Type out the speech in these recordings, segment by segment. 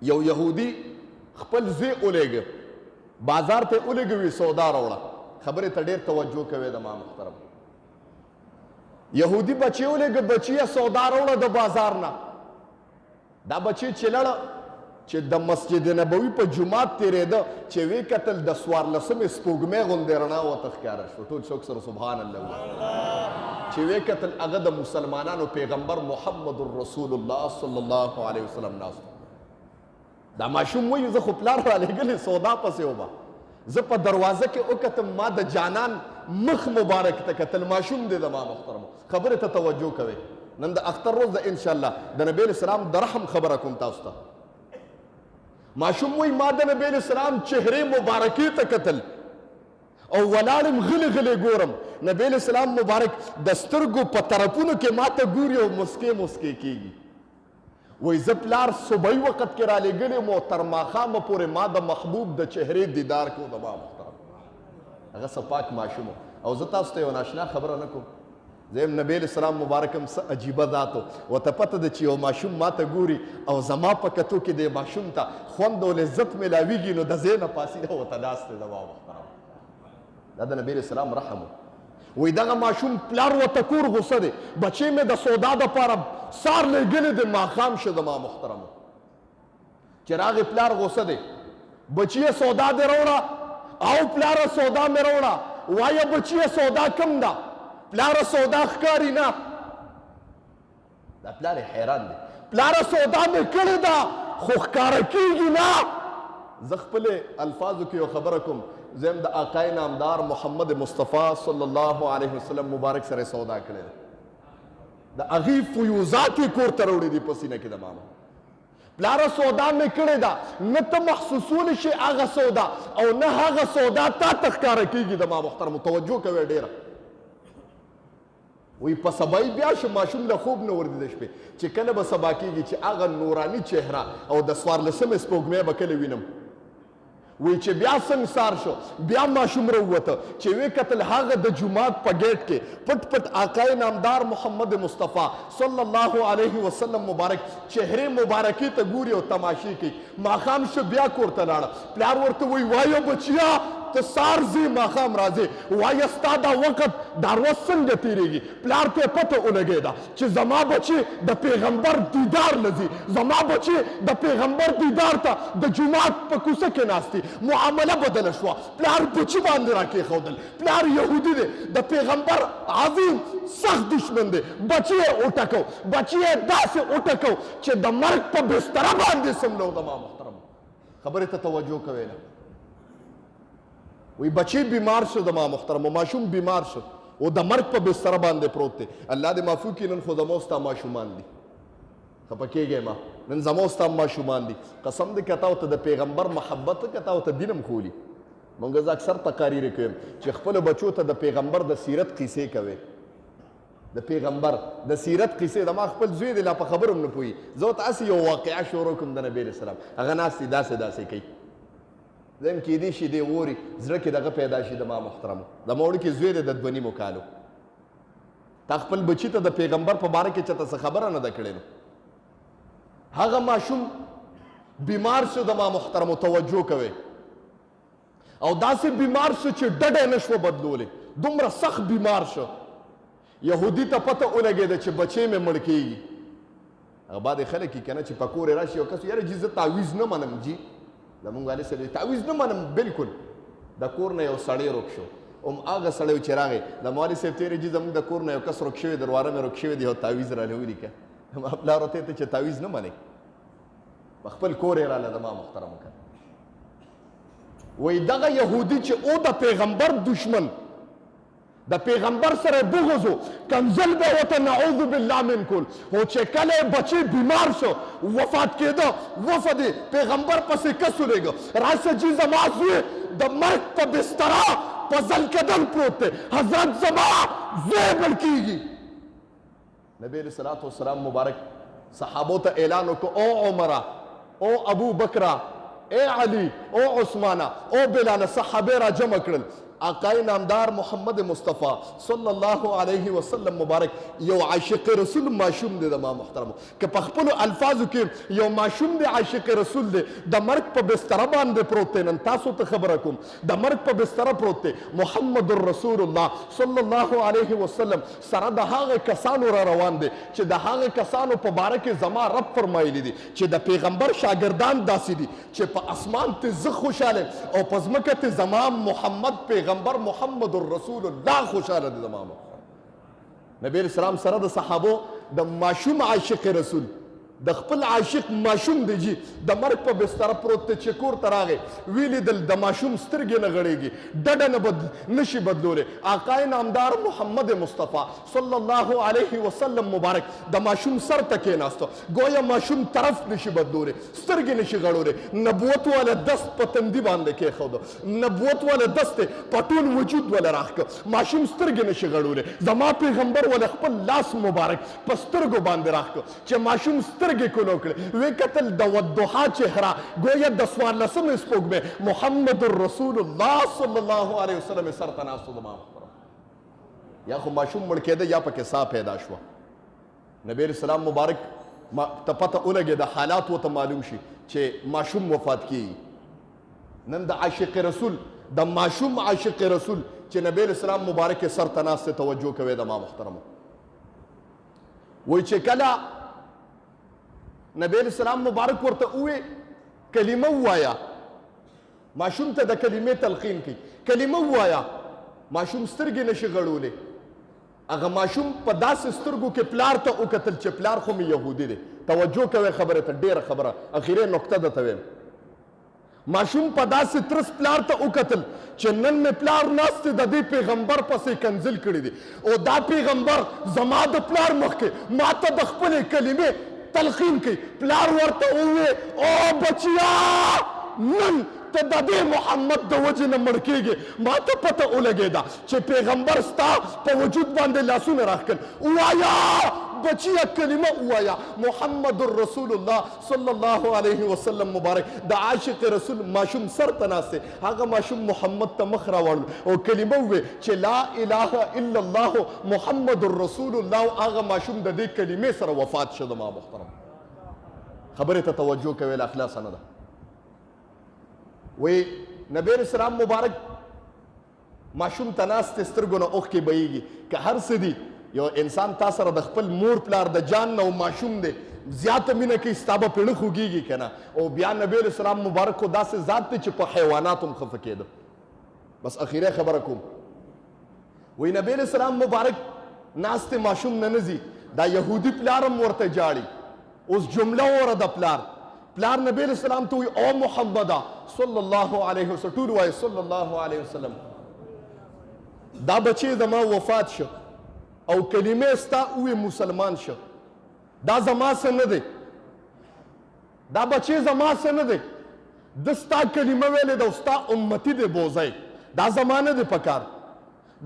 یو یهودي خپل زوی ولېږه بازار ته ولېږه وي سودا راوړه خبرې ته ډېر توجه کوئ د ما محترم یهودي بچی ولېږه بچیه سودا راوړه د بازار نه دا بچی چې لړه چې د مسجد نبوي په جومات تېرېده چې ویې کتل د 14مې سپوږمۍ غوندې رڼا ورته ښکاره شوه ټول څوک سره سبحان الله ووایي چې ویې کتل هغه د مسلمانانو پیغمبر محمد رسول الله صلی الله علیه وسلم ناست دا ماشوم وایي زه خو پلار رالېږلی سودا پسې وبه زه په دروازه کې وکتم ما د جانان مخ مبارک ته کتل ماشوم دی د ما محترمو خبرې ته توجه کوئ نن د اختر روز ده انشاءالله د نبی علیه السلام د رحم خبره کوم تاسو ته ماشوم وایي ما د نبی علیه السلام چهرې مبارکې ته کتل او ولاړم غلی غلی ګورم نبی علیه السلام مبارک د سترګو په طرفونو کې ما ته ګوري او مسکې مسکې کېږي وایي زه پلار صبحي وخت کې رالېږلی یم او تر ماښامه پورې ما د محبوب د چهرې دیدار کو د ما محترم هغه څه پاک ماشوم او زه تاسو ته یو ناشنا خبره نه کوم زه یم نبی علیه السلام مبارک هم څه عجیبه ذات و ورته پته ده چې یو ماشوم ما ته ګوري او زما په کتو کې د ماشوم ته خوند او لذت میلاویږي نو د ځای نه پاسېده ورته ناست دی زما محترم دا د نبی علیه السلام رحم وایي دغه ماشوم پلار ورته کور غوسه دی بچی مې د سودا دپاره سار لېږلی دی ماښام شه زما محترمو چې راغې پلار غوسه دی بچیه سودا دې راوړه او پلاره سودا مې راوړه وایه بچیه سودا کم ده پلاره سودا ښکاري نه دا پلار یې حیران دی پلاره سودا مې کړې ده خو ښکاره کېږي نه زه خپلې الفاظو کې یو خبره کوم زه یم د آقای نامدار محمد مصطفی صلی الله علیه وسلم مبارک سره سودا کړې ده د هغې فیوزات یې کور ته راوړي دي په سینه کې د ماما پلاره سودا مې کړې ده نه ته محسوسولی شي هغه سودا او نه هغه سودا تا ته ښکاره کېږي د ما محترمو توجه کوئ ډېره وی په سبا بیا شو ماشوم له خوب نه وردي د شپې چې کله به سبا کېږي چې هغه نوراني چهره او د 14مې سپوږمۍ به کله وینم وی چې بیا سنګسار شو بیا ماشوم راووته چې ویې کتل هغه د جومات په ګیټ کې پټ پټ آقای نامدار محمد مصطفی صلی الله علیه وسلم مبارک چهرې مبارکې ته ګوري او تماشې کوي ماښام شو بیا کور ته لاړه پلار ورته وایي وایه بچیا ته سار ځې ماښام راځې وایه ستا دا وخت دا ورځ څنګه تېرېږي پلار ته یې پته ولګېده چې زما بچې د پیغمبر دیدار له ځي زما بچې د پیغمبر دیدار ته د جومات په کوڅه کې ناست دي معامله بدله شوه پلار بچي باندې راکېښودل پلار یهودي دی د پیغمبر عظیم سخت دشمن دی بچي یې وټکو بچي یې داسې وټکو چې د مرګ په بستره باندې سملو زما محترم خبرې ته توجه کوئ نه وی بچی بیمار شو د ما محترم ماشوم بیمار شو او د مرګ په بستره باندې پروت دی الله دې معفو کړي نن خو زما او ستا ماشومان دي خفه کېږئ ما نن زما او ستا ماشومان دي قسم دې که تا ورته د پیغمبر محبت که تا ورته دین هم ښولي مونږ زه اکثر تقاریر کویم چې خپلو بچو ته د پیغمبر د سیرت قیسې کوئ د پیغمبر د سیرت قیسې د ما خپل زوی دی لا په خبر هم نه پوهي زه ورته هسې یو واقعه شروع کوم د نبي علیه السلام هغه ناست دی داسې داسې کوي زم کېدی شي دی اوري زړه کې دغه پیدا شي د ما محترمو د ما وړوکې زوی دی د 2.5 کالو تا خپل بچي ته د پیغمبر په باره کې چېرته څه خبره نه ده کړې نو هغه ماشوم بیمار شو د ما محترمو توجه کوئ او داسې بیمار شو چې ډډه نه شوه بدلولی دومره سخت بیمار شو یهودي ته پته ولګېده چې بچی مې مړ کېږي هغه بعد خلک یې که نه چې په کور یې راشي یو کس یاره جي زه تعویز نه منم جي زمونږ علي صاحب تعویز نه منم بلکل د کور نه یو سړی روک شو هغه سړی چې راغی د مولوي صاحب تېرې جي زموږ د کور نه یو کس روک شوی دروازه مې روک شوی دی یو تعویز راله ولیکه ما پلار ورته ته چې تعویز نه منې په خپل کور یې راله د ما محترم وکړه وایي دغه یهودي چې او د پیغمبر دشمن د پیغمبر سره بغض و کنزل به ورته نعوذ بالله من کول خو چې کله بچی بیمار شو وفات کېده وفد پیغمبر پسې کس ولېږه راشه چې زما زوی د مرګ په بستره په ځلکدن پروت دی حضرت زما زوی مړ کېږي نبی علیه الصلاة والسلام مبارک صحابو ته اعلان وکړو او عمره او ابو بکره اے علی او عثمانه او بلاله صحابه را جمع کړل آقای نامدار محمد مصطفی صلی الله علیه وسلم مبارک یو عاشق رسول ماشوم دی د ما محترمو که په خپلو الفاظو کې یو ماشوم دی عاشق رسول دی د مرګ په بستره باندې پروت دی نن تاسو ته خبره کوم د مرګ په بستره پروت دی محمد رسول الله صلی الله علیه وسلم سره د هغه کسانو را روان دی چې د هغه کسانو په باره کې زما رب فرمایلی دي چې د پیغمبر شاګردان داسې دي چې په اسمان ته زه خوشحاله او په ځمکه ته زما محمد پیغمبر محمد رسول الله خوشاله دي زما نبی اسلام سره د صحابو د ماشوم عاشق رسول د خپل عاشق ماشوم دی جی د مرګ په بستر پروت ته چې کور ته راغی ویلی د ماشوم سترګې نه غړېږي ډډه نه نشي بدلولی آقای نامدار محمد مصطفی صلی الله علیه وسلم مبارک د ماشوم سر ته کېناستو گویا ماشوم طرف نشي بدلولی سترګې نشي غړولی نبوت والا دست په تندي باندې کېښودو نبوت والا دست په ټول وجود والا راښکه ماشوم سترګې نشي غړولی زما پیغمبر والا خپل لاس مبارک په سترګو باندې راښکه چې ماشوم سترګې کولو کړې وی کتل د والضحا چهره گویا د څوارلسمې سپوږمۍ محمد رسول الله صلی الله علیه وسلم سر ته ناست و زما محترم یا خو ماشوم مړ کېده یا پکې ساه پیدا شوه نبی اسلام مبارک ته پته ولګېده حالات ورته معلوم شي چې ماشوم وفات کېږي نن د عاشق رسول د ماشوم عاشق رسول چې نبی اسلام مبارک سر ته ناست توجه کوي د ما محترمو وایي چې کله نبی اسلام مبارک ورته ووې کلمه ووایه ماشوم ته د کلمې تلقین کوي کلمه ووایه ماشوم سترګې نشي غړولی هغه ماشوم په داسې سترګو کې پلار ته وکتل چې پلار خو مې یهودي دی توجه کوئ خبرې ته ډېره خبره اخیری نقطه درته ویم ماشوم په داسې ترس پلار ته وکتل چې نن مې پلار ناست دی د دې پیغمبر پسې کنځل کړي دي او دا پیغمبر زما د پلار مخکې ما ته د خپلې کلمې تلقین کوي پلار ورته ووې او بچیا نن ته د دې محمد د وجې نه مړ کېږې ما ته پته ولګېده چې پیغمبر ستا په وجود باندې لاسونه راښکل ووایه بچیا کلمه ووایه محمد رسول الله صلی الله علیه وسلم مبارک د عاشق رسول ماشوم سر ته ناست دی هغه ماشوم محمد ته مخ راوړل او کلمه ووې چې لا اله الا الله محمد رسول الله هغه ماشوم د دې کلمې سره وفات شو زما محترم خبرې ته توجه کوئ له اخلاصه نه ده وی نبی اسلام مبارک ماشوم ته ناست سترګو نه اوښکې بهیږي که هر څه دي یو انسان تا سره د خپل مور پلار د جان نه ماشوم دی زیاته مینه کوي ستا به پیړه خوږېږي که نه او بیا نبی اسلام مبارک خو داسې ذات دی چې په حیواناتو هم خفه کېده بس اخیری خبره کوم وی نبی اسلام مبارک ناست ماشوم نه نځي دا یهودي پلار هم ورته جاړي اوس جمله وره د پلار نبی اسلام ته وی او محمده صلی الله علیه وسلم ټول وایي صلی الله علیه وسلم دا بچی زما وفات شو او کلمې ستا وی مسلمان شو دا زما څه نه دی دا بچی زما څه نه دی د ستا کلمه ویلې ده او ستا امتي دی بوزی دا زما نه دی پکار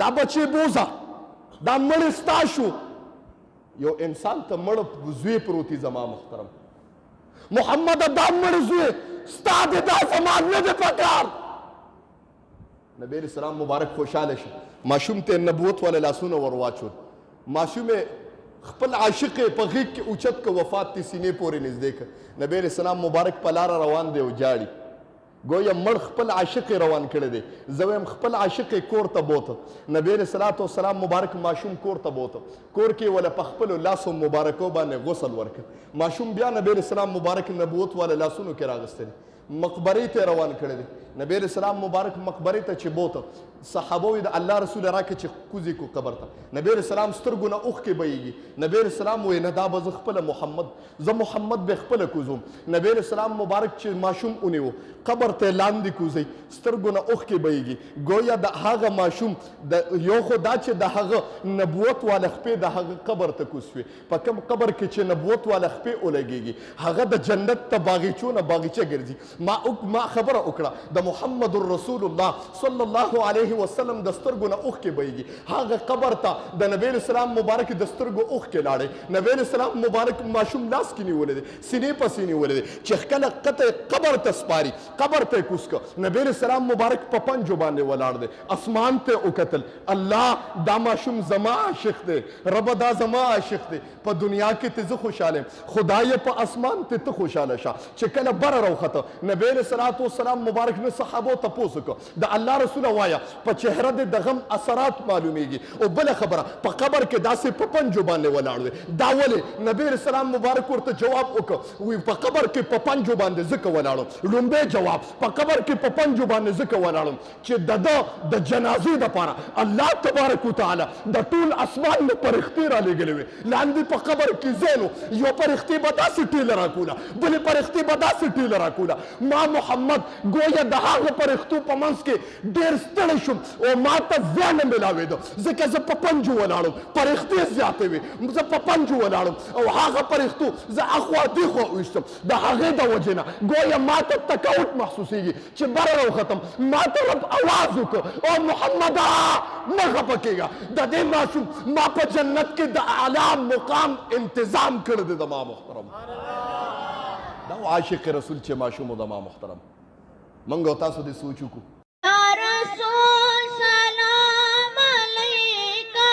دا بچی بوزه دا مړی ستا شو یو انسان ته مړ زوی پروتي زما محترم محمد دا مړ زوی ستا دی دا زما نه دی پکار نبی اسلام مبارک خوشحاله شو ماشوم ته نبوت والا لاسونه ور واچول ماشوم خپل عاشق په غیږ کې اوچت که وفات تی سینې پورې نږدې که نبی اسلام مبارک په لاره روان دی او جاړي گویا مړ خپل عاشق روان کړی دی زه وایم خپل عاشق کور ته بوته نبی صلوات والسلام مبارک ماشوم کور ته بوته کور کې ولا په خپلو لاسو مبارکو باندې غسل ورکړ ماشوم بیا نبی اسلام مبارک نبوت والا لاسونو کې راغستلی مقبرې ته روان کړی دی نبی اسلام مبارک مقبرې ته چې بوته صحابه وی د الله رسول راکړه چې کوزي کو قبر ته نبی اسلام سترګو نه اوښکې بهیږي نبی اسلام وی نه دا به زه خپله محمد زه محمد به خپله کوزوم نبی اسلام مبارک چې ماشوم ونیو قبر ته لاندې کوزي سترګو نه اوښکې بهیږي گویا د هغه ماشوم د یو خو دا چې د هغه نبوت والا خپې د هغه قبر ته کوز شوې په کوم قبر کې چې نبوت والا خپې ولګېږي هغه د جنت ته باغیچو نه باغیچه ګرځي ما خبره وکړه د محمد رسول الله صلی الله علیه وسلم د سترګو نه اوښکې بهیږي. هغه قبر ته د نبی اسلام مبارک د سترګو اوښکې لاړې. نبی اسلام مبارک ماشوم لاس کې نیولې دی، سینې پسې نیولې دی چې کله قطع قبر ته سپاري، قبر ته یې کوز کړ. نبی اسلام مبارک په پنجو باندې ولاړ دی، اسمان ته وکتل، الله دا ماشوم زما عاشق دی، رب دا زما عاشق دی، په دنیا کې ته زه خوشحاله یم، خدای په اسمان ته ته خوشحاله شه. چې کله بره راوخته نبی علیه صلات وسلام مبارک نه صحابو تپوس وکړه د الله رسوله وایه په چهره دې د غم اثرات معلومیږي. او بله خبره په قبر کې داسې په پنجو باندې ولاړ دی. دا ولې؟ نبی علیه السلام مبارک ورته جواب وکړ، وی په قبر کې په پنجو باندې ځکه ولاړم. لومبی جواب، په قبر کې په پنجو باندې ځکه ولاړم چې د جنازې دپاره الله تبارک وتعالی د ټول اسمان نه فرښتې رالیږلې وې. لاندې په قبر کې ځای نو یو فرښتې به داسې ټیله راکوله، بلې فرښتې به داسې ټیله راکوله. ما محمد ګویا د هغه فرښتو په منځ کې ډېر ستړی شوم او ما ته ځای نه میلاوېده، ځکه زه په پنجو ولاړم، فرښتې زیاتې وې، زه په پنجو ولاړم او هغه فرښتو زه اخوا دېخوا ویشتم. د هغې د وجې نه ګویا ما ته تکاوت محسوسېږي چې بره راوختم. ما ته رب اواز وکړ، او محمده مه خفه کېږه، د دې ماشوم ما په جنت کې د اعلی مقام انتظام کړی دی. د ما محترم دا عاشق رسول چې ماشوم د ما محترم منګ او تاسو دې سوچ وکړو. یا رسول سلام علیکا،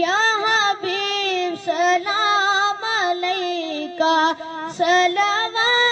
یا حبیب سلام علیکا، صلوات